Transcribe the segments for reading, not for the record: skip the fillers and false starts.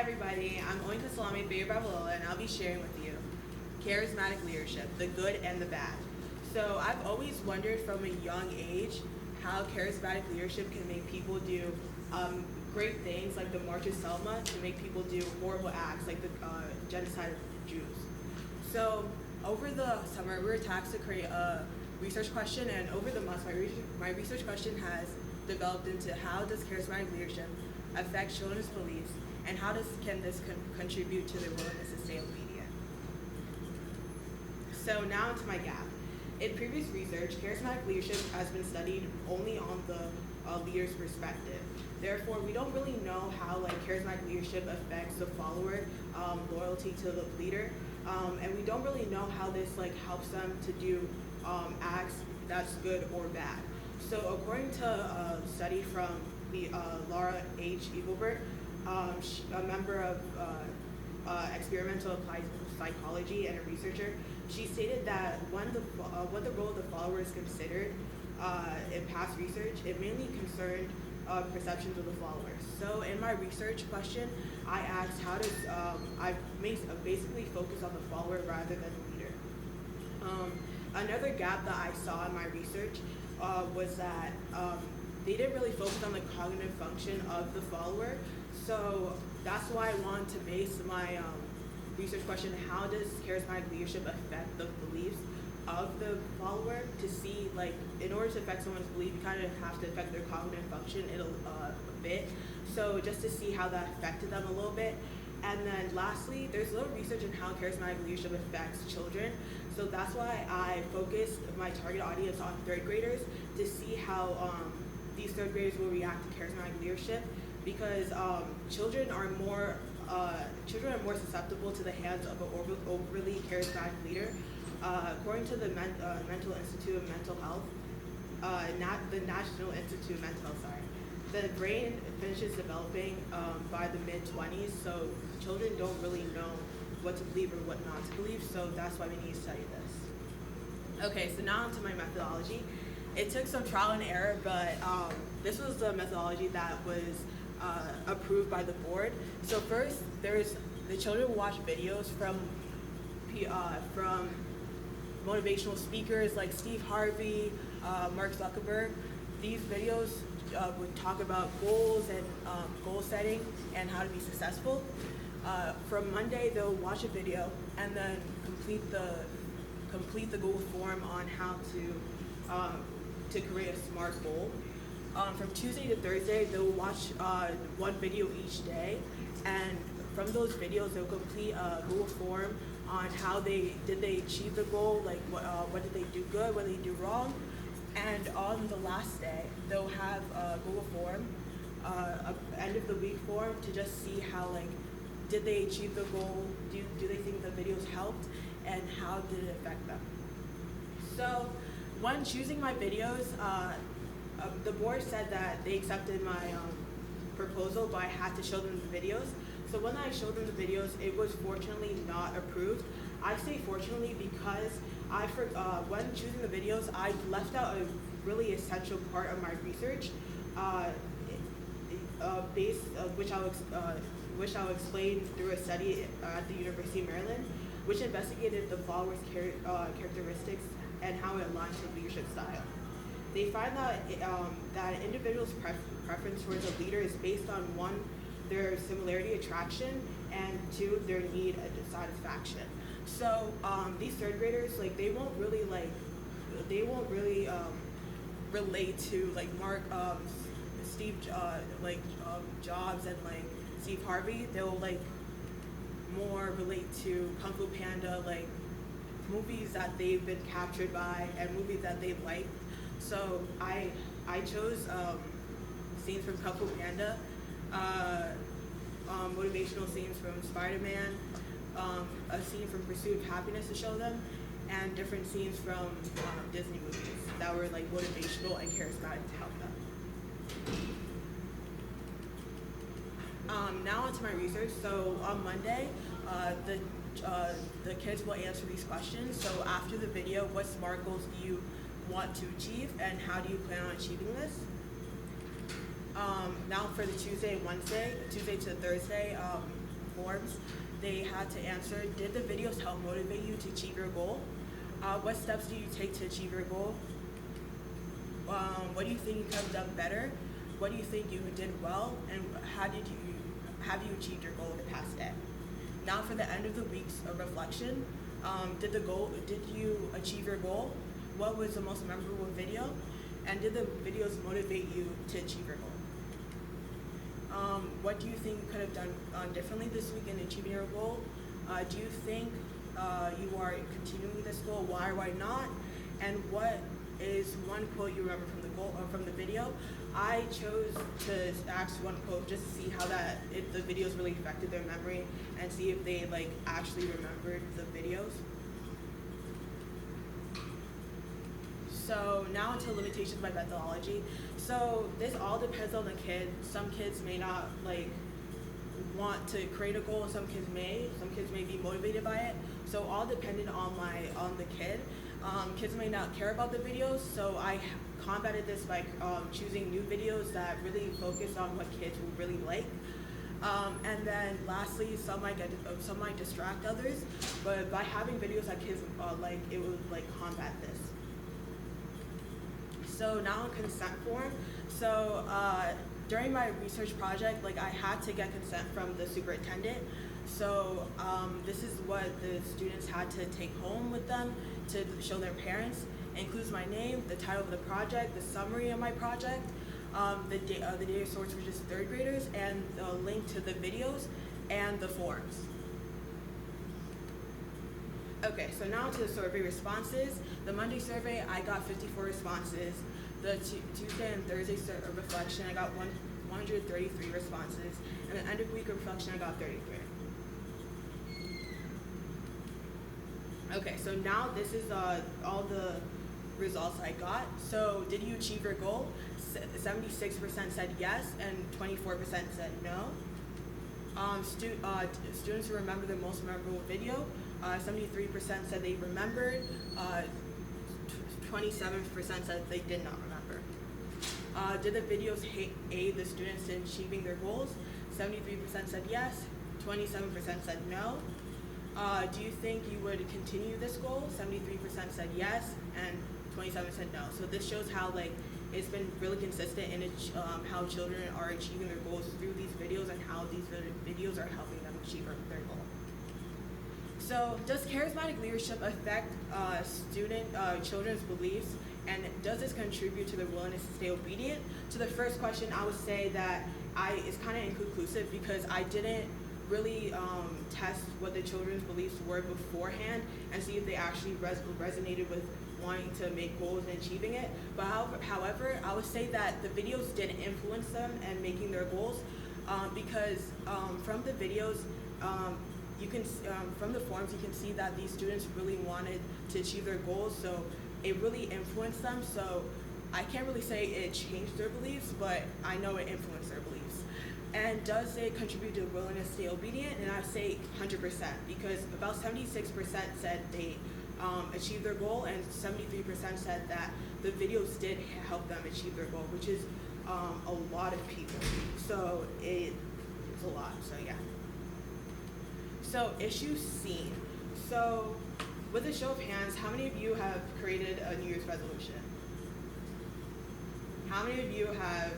everybody, I'm Oyinkansolami and I'll be sharing with you charismatic leadership, the good and the bad. So I've always wondered from a young age how charismatic leadership can make people do great things like the March of Selma to make people do horrible acts like the genocide of Jews. So over the summer we were tasked to create a research question, and over the months my research question has developed into how does charismatic leadership affect children's beliefs, and how can this contribute to their willingness to stay obedient. So now into my gap. In previous research, charismatic leadership has been studied only on the leader's perspective. Therefore, we don't really know how charismatic leadership affects the follower loyalty to the leader, and we don't really know how this helps them to do acts that's good or bad. So according to a study from the Laura H. Eagleberg, a member of experimental applied psychology and a researcher, she stated that when the role of the follower is considered in past research, it mainly concerned perceptions of the followers. So in my research question, I asked how does I basically focus on the follower rather than the leader. Another gap that I saw in my research was that they didn't really focus on the cognitive function of the follower. So that's why I wanted to base my research question, how does charismatic leadership affect the beliefs of the follower, to see, in order to affect someone's belief, you kind of have to affect their cognitive function a bit. So just to see how that affected them a little bit. And then lastly, there's a little research on how charismatic leadership affects children. So that's why I focused my target audience on third graders to see how these third graders will react to charismatic leadership, because children are more susceptible to the hands of an overly charismatic leader. According to the Mental Institute of Mental Health, the National Institute of Mental Health, the brain finishes developing by the mid-20s, so children don't really know what to believe or what not to believe, so that's why we need to study this. Okay, so now onto my methodology. It took some trial and error, but this was the methodology that was approved by the board. So first, the children will watch videos from motivational speakers like Steve Harvey, Mark Zuckerberg. These videos would talk about goals and goal setting and how to be successful. From Monday, they'll watch a video and then complete the Google form on how to create a SMART goal. From Tuesday to Thursday, they'll watch one video each day, and from those videos, they'll complete a Google form on how did they achieve the goal, what did they do good, what did they do wrong. And on the last day, they'll have a Google form, end of the week form, to just see how did they achieve the goal, do they think the videos helped, and how did it affect them. So when choosing my videos, the board said that they accepted my proposal, but I had to show them the videos. So when I showed them the videos, it was fortunately not approved. I say fortunately because when choosing the videos, I left out a really essential part of my research, which I'll explain through a study at the University of Maryland, which investigated the followers' characteristics and how it aligns with leadership style. They find that that an individual's preference towards a leader is based on one, their similarity attraction, and two, their need and satisfaction. So these third graders, they won't really relate to Mark, Steve, Jobs and Steve Harvey. They'll more relate to Kung Fu Panda, movies that they've been captured by and movies that they've liked. So I chose scenes from Kung Fu Panda, motivational scenes from Spider-Man, a scene from Pursuit of Happiness to show them, and different scenes from Disney movies that were motivational and charismatic to help them. Now onto my research. So on Monday, the kids will answer these questions. So after the video, what SMART goals do you want to achieve, and how do you plan on achieving this? Now for the Tuesday to Thursday, forms. They had to answer, did the videos help motivate you to achieve your goal? What steps do you take to achieve your goal? What do you think you could have done better? What do you think you did well? And have you achieved your goal the past day? Now for the end of the week's reflection, did you achieve your goal? What was the most memorable video? And did the videos motivate you to achieve your goal? What do you think you could have done differently this week in achieving your goal? Do you think you are continuing this goal? Why or why not? And what is one quote you remember from the goal or from the video? I chose to ask one quote just to see how the videos really affected their memory and see if they actually remembered the videos. So now into limitations by methodology. So this all depends on the kid. Some kids may not want to create a goal, some kids may be motivated by it. So all dependent on the kid. Kids may not care about the videos, so I combated this by choosing new videos that really focus on what kids will really like. And then lastly, some might distract others, but by having videos that kids like, it would combat this. So now in consent form. So during my research project, I had to get consent from the superintendent. So this is what the students had to take home with them to show their parents. It includes my name, the title of the project, the summary of my project, the data source, which is third graders, and the link to the videos and the forms. Okay, so now to the survey responses. The Monday survey, I got 54 responses. The Tuesday and Thursday reflection, I got 133 responses. And the end of week reflection, I got 33. Okay, so now this is all the results I got. So did you achieve your goal? 76% said yes, and 24% said no. Students who remember the most memorable video, 73% said they remembered, 27% said they did not remember. Did the videos aid the students in achieving their goals? 73% said yes, 27% said no. Do you think you would continue this goal? 73% said yes, and 27% said no. So this shows how it's been really consistent in how children are achieving their goals through these videos and how these videos are helping them achieve their goal. So does charismatic leadership affect children's beliefs, and does this contribute to their willingness to stay obedient? To the first question, I would say that it's kind of inconclusive because I didn't really test what the children's beliefs were beforehand and see if they actually resonated with wanting to make goals and achieving it. But however, I would say that the videos did influence them and making their goals because from the videos, you can from the forums you can see that these students really wanted to achieve their goals, so it really influenced them. So I can't really say it changed their beliefs, but I know it influenced their beliefs. And does it contribute to willingness to stay obedient? And I say 100%, because about 76% said they achieved their goal, and 73% said that the videos did help them achieve their goal, which is a lot of people. So it's a lot, so yeah. So issue seen. So with a show of hands, how many of you have created a New Year's resolution? How many of you have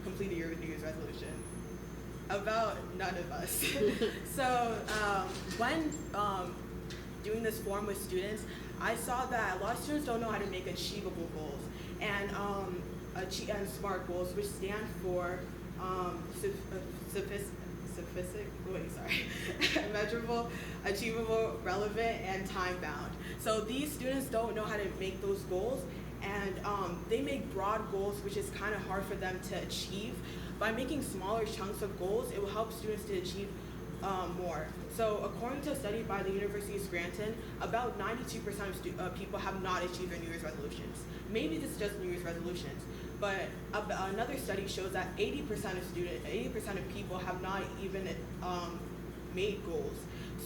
completed your New Year's resolution? About none of us. So when doing this form with students, I saw that a lot of students don't know how to make achievable goals and SMART goals, which stand for measurable, achievable, relevant, and time-bound. So these students don't know how to make those goals, and they make broad goals, which is kind of hard for them to achieve. By making smaller chunks of goals, it will help students to achieve more. So according to a study by the University of Scranton, about 92% of people have not achieved their New Year's resolutions. Maybe this is just New Year's resolutions, but another study shows that 80% of people have not even made goals.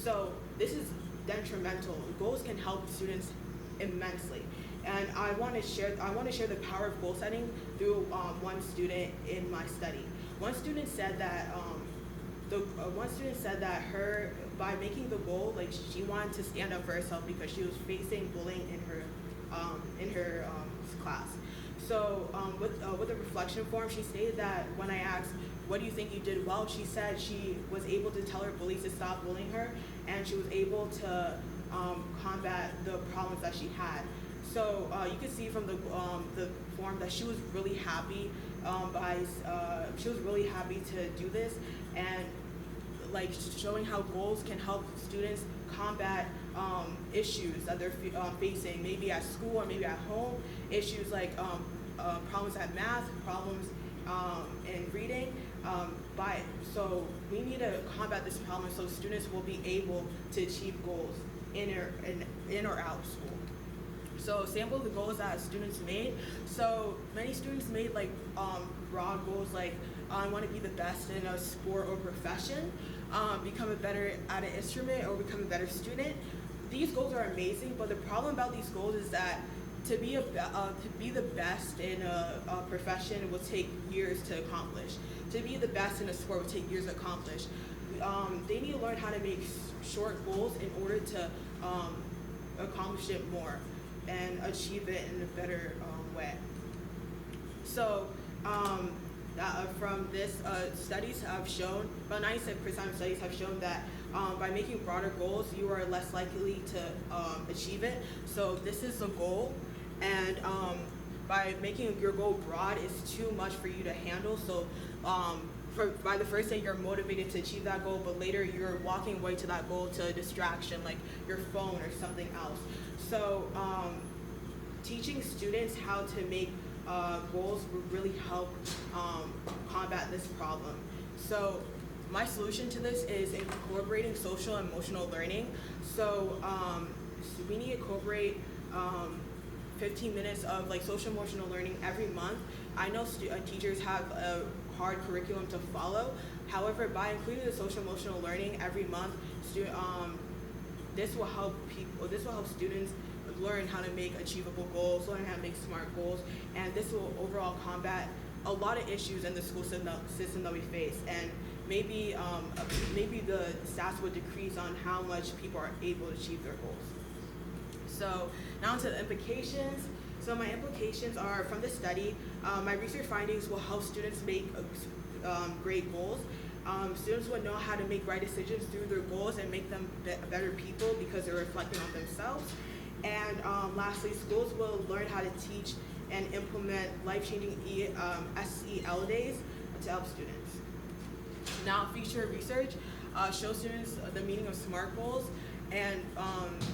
So this is detrimental. Goals can help students immensely. And I want to share the power of goal setting through one student in my study. One student said that the one student said that by making the goal, like she wanted to stand up for herself because she was facing bullying in her class. So with the reflection form, she stated that when I asked, "What do you think you did well?" she said she was able to tell her bullies to stop bullying her, and she was able to combat the problems that she had. So you can see from the form that she was really happy she was really happy to do this, and like showing how goals can help students combat issues that they're facing, maybe at school or maybe at home, issues like problems at math, problems in reading. So we need to combat this problem so students will be able to achieve goals in or out of school. So sample the goals that students made. So many students made like broad goals like I want to be the best in a sport or profession, become a better at an instrument, or become a better student. These goals are amazing, but the problem about these goals is that to be the best in a profession will take years to accomplish. To be the best in a sport will take years to accomplish. They need to learn how to make short goals in order to accomplish it more and achieve it in a better way. So from this, studies have shown, about 97% of studies have shown that by making broader goals, you are less likely to achieve it. So this is the goal, and by making your goal broad, it's too much for you to handle. So by the first day, you're motivated to achieve that goal, but later you're walking away to that goal to a distraction like your phone or something else. So teaching students how to make goals would really help combat this problem. So my solution to this is incorporating social and emotional learning. So we need to incorporate 15 minutes of like social emotional learning every month. I know teachers have a hard curriculum to follow. However, by including the social emotional learning every month, this will help students learn how to make achievable goals, learn how to make smart goals, and this will overall combat a lot of issues in the school system that we face. And maybe the stats would decrease on how much people are able to achieve their goals. So now to the implications. So my implications are from the study. My research findings will help students make great goals. Students will know how to make right decisions through their goals and make them better people because they're reflecting on themselves. And lastly, schools will learn how to teach and implement life-changing SEL days to help students. Now, future research shows students the meaning of SMART goals. And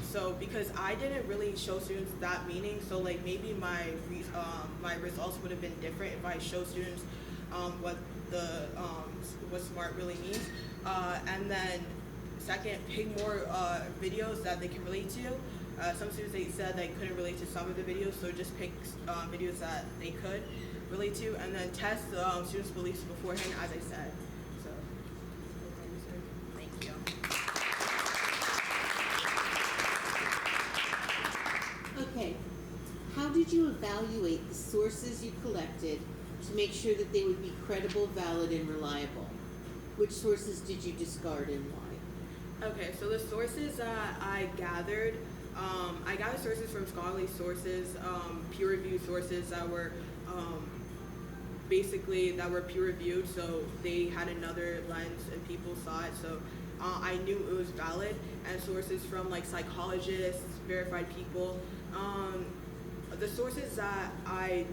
so because I didn't really show students that meaning, so like maybe my results would have been different if I showed students what SMART really means. And then second, pick more videos that they can relate to. Some students, they said they couldn't relate to some of the videos, so just pick videos that they could relate to, and then test students' beliefs beforehand, as I said. So, thank you. Okay, how did you evaluate the sources you collected to make sure that they would be credible, valid, and reliable? Which sources did you discard and why? Okay, so the sources that I gathered sources from scholarly sources, peer-reviewed sources that were that were peer-reviewed, so they had another lens and people saw it, so I knew it was valid, and sources from like psychologists, verified people. The sources that I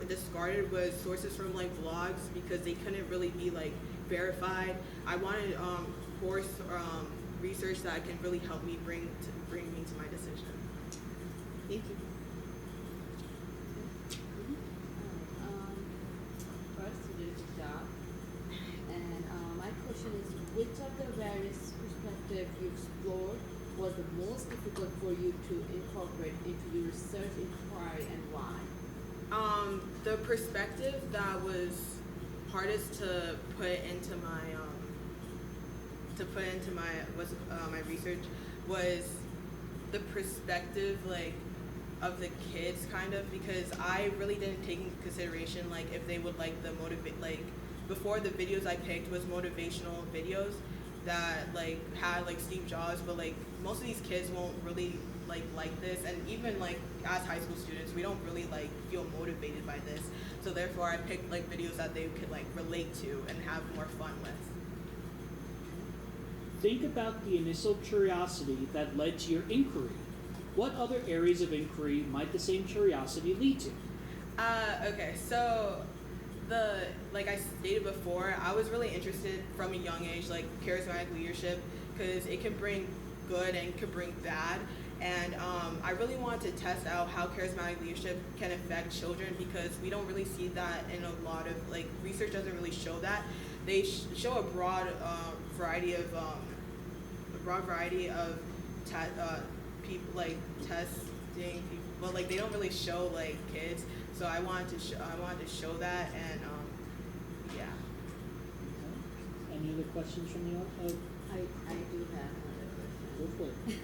discarded was sources from like blogs because they couldn't really be like verified. I wanted course research that can really help me bring me to my decision. Thank you. First, you did a good job. And my question is, which of the various perspectives you explored was the most difficult for you to incorporate into your research inquiry, and why? The perspective that was hardest to put into my my research was the perspective like of the kids, kind of, because I really didn't take into consideration like if they would like the before the videos I picked was motivational videos that like had like Steve Jobs, but like most of these kids won't really like this, and even like as high school students, we don't really like feel motivated by this. So therefore, I picked like videos that they could like relate to and have more fun with. Think about the initial curiosity that led to your inquiry. What other areas of inquiry might the same curiosity lead to? Okay, so like I stated before, I was really interested from a young age, like charismatic leadership, because it can bring good and can bring bad. And I really wanted to test out how charismatic leadership can affect children, because we don't really see that in a lot of, like, research doesn't really show that. They show a broad variety of people, like testing people, but like they don't really show like kids. So I wanted to show that, and yeah. Okay. Any other questions from the audience? I do have another Go question. for it.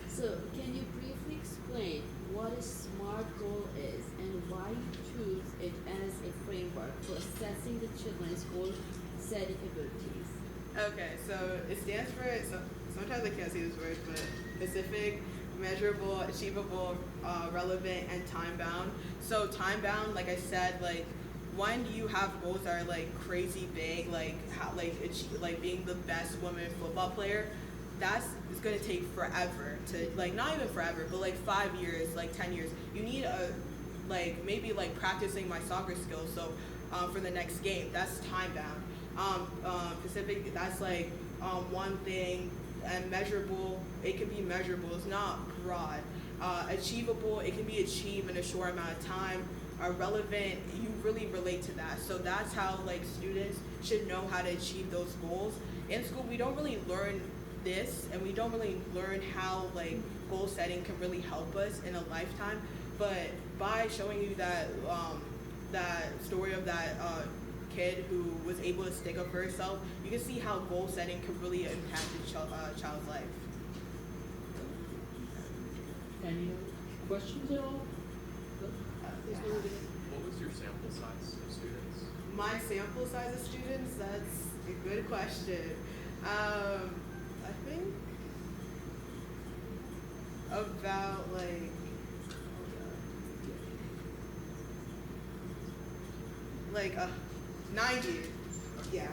So, can you briefly explain what a SMART goal is and why you choose it as a framework for assessing the children's goal-setting abilities? Okay, so it stands for, so sometimes I can't say this word, but specific, measurable, achievable, relevant, and time-bound. So time-bound, like I said, like when you have goals that are like crazy big, like how, like being the best women football player, it's gonna take forever to, like, not even forever, but like 5 years, like 10 years. You need maybe like practicing my soccer skills. So for the next game, that's time-bound. Specific, that's like one thing. And measurable, it can be measurable, it's not broad. Achievable, it can be achieved in a short amount of time. Relevant, you really relate to that. So that's how like students should know how to achieve those goals. In school, we don't really learn this, and we don't really learn how like goal setting can really help us in a lifetime. But by showing you that that story of that kid who was able to stick up for herself, you can see how goal setting can really impact a child's life. Any questions at all? What was your sample size of students? My sample size of students, that's a good question. I think about like 90. Yeah.